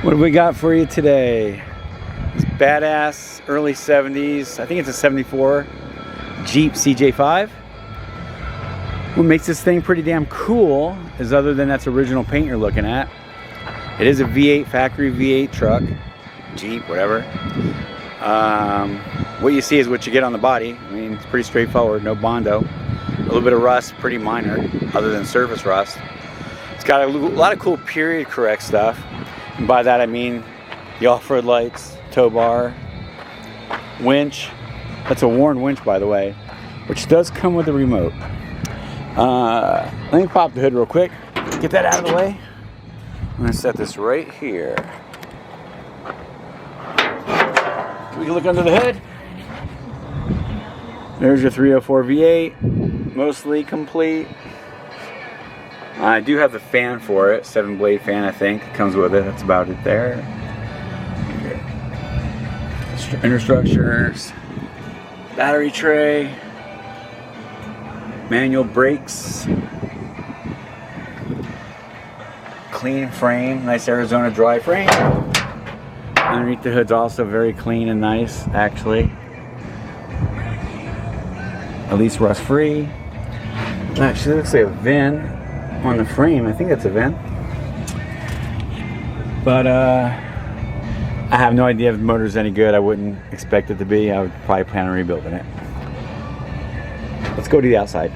What do we got for you today? This badass early 70s, I think it's a 74 Jeep CJ5. What makes this thing pretty damn cool is, other than that's original paint you're looking at, it is a V8, factory V8 truck, Jeep, whatever. What you see is what you get on the body. I mean, it's pretty straightforward, no Bondo. A little bit of rust, pretty minor, other than surface rust. It's got a lot of cool period correct stuff. And by that I mean the off-road lights, tow bar, winch. That's a Warn winch, by the way, which does come with a remote. Let me pop the hood real quick, get that out of the way. I'm going to set this right here. We can look under the hood. There's your 304 V8, mostly complete. I do have the fan for it, 7-blade fan, I think. It comes with it. That's about it there. Inner structures, battery tray, manual brakes, clean frame, nice Arizona dry frame. Underneath the hood's also very clean and nice, actually. At least rust free. Actually, it looks like a VIN on the frame. I think that's a VIN. But I have no idea if the motor's any good. I wouldn't expect it to be. I would probably plan on rebuilding it. Let's go to the outside.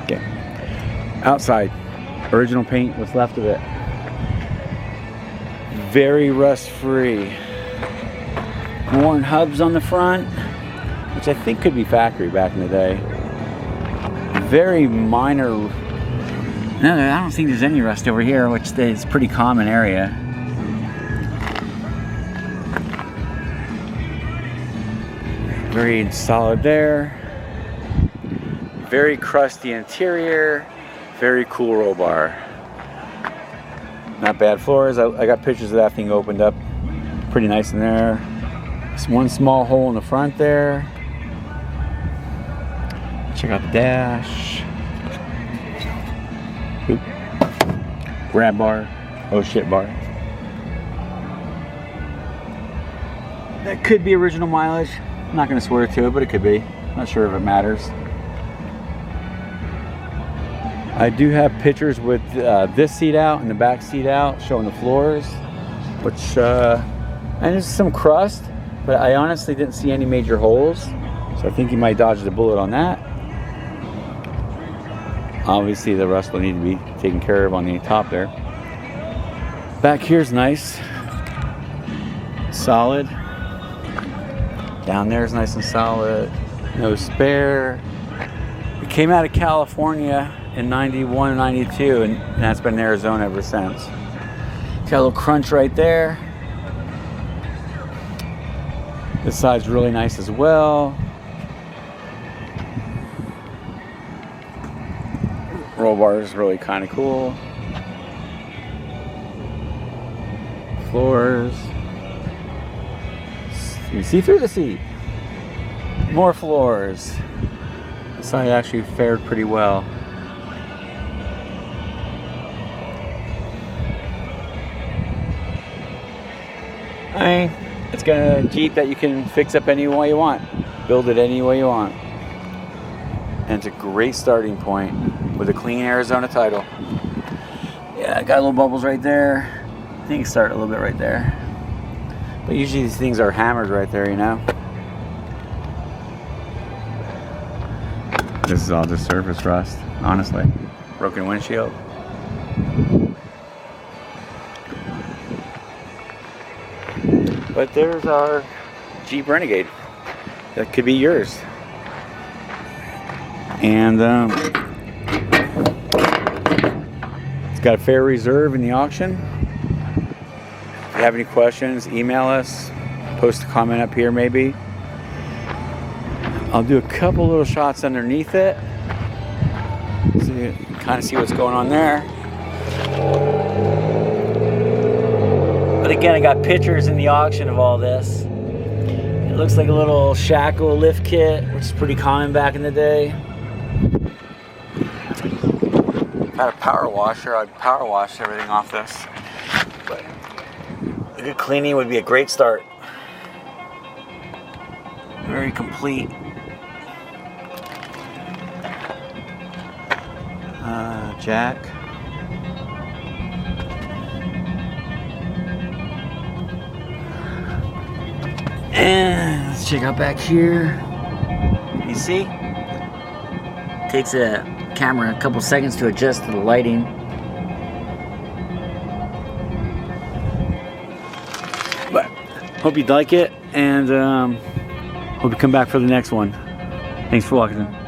Okay. Outside. Original paint, what's left of it. Very rust free. Warn hubs on the front, which I think could be factory back in the day. Very minor. No, I don't think there's any rust over here, which is a pretty common area. Very solid there. Very crusty interior. Very cool roll bar. Not bad floors. I got pictures of that thing opened up. Pretty nice in there. Just one small hole in the front there. Check out the dash. Oop. Grab bar. Oh shit bar. That could be original mileage. I'm not going to swear to it, but it could be. Not sure if it matters. I do have pictures with this seat out and the back seat out, showing the floors, which and there's some crust, but I honestly didn't see any major holes, so I think you might dodge the bullet on that. Obviously the rust will need to be taken care of on the top there. Back here's nice, solid. Down there is nice and solid. No spare. It came out of California in 91 or 92, and that's been in Arizona ever since. Got a little crunch right there. This side's really nice as well. Roll bar is really kind of cool. Floors. You can see through the seat. More floors. This side actually fared pretty well. I mean, it's got a Jeep that you can fix up any way you want, build it any way you want, and it's a great starting point with a clean Arizona title. Yeah, I got little bubbles right there. I think you start a little bit right there, but usually these things are hammered right there, you know. This is all just surface rust, honestly. Broken windshield. But there's our Jeep Renegade. That could be yours. And it's got a fair reserve in the auction. If you have any questions, email us. Post a comment up here maybe. I'll do a couple little shots underneath it, so you can kind of see what's going on there. But again, I got pictures in the auction of all this. It looks like a little shackle lift kit, which is pretty common back in the day. If I had a power washer, I'd power wash everything off this. But a good cleaning would be a great start. Very complete. Jack. And let's check out back here. You see? Takes a camera a couple seconds to adjust to the lighting. But hope you like it, and hope you come back for the next one. Thanks for watching.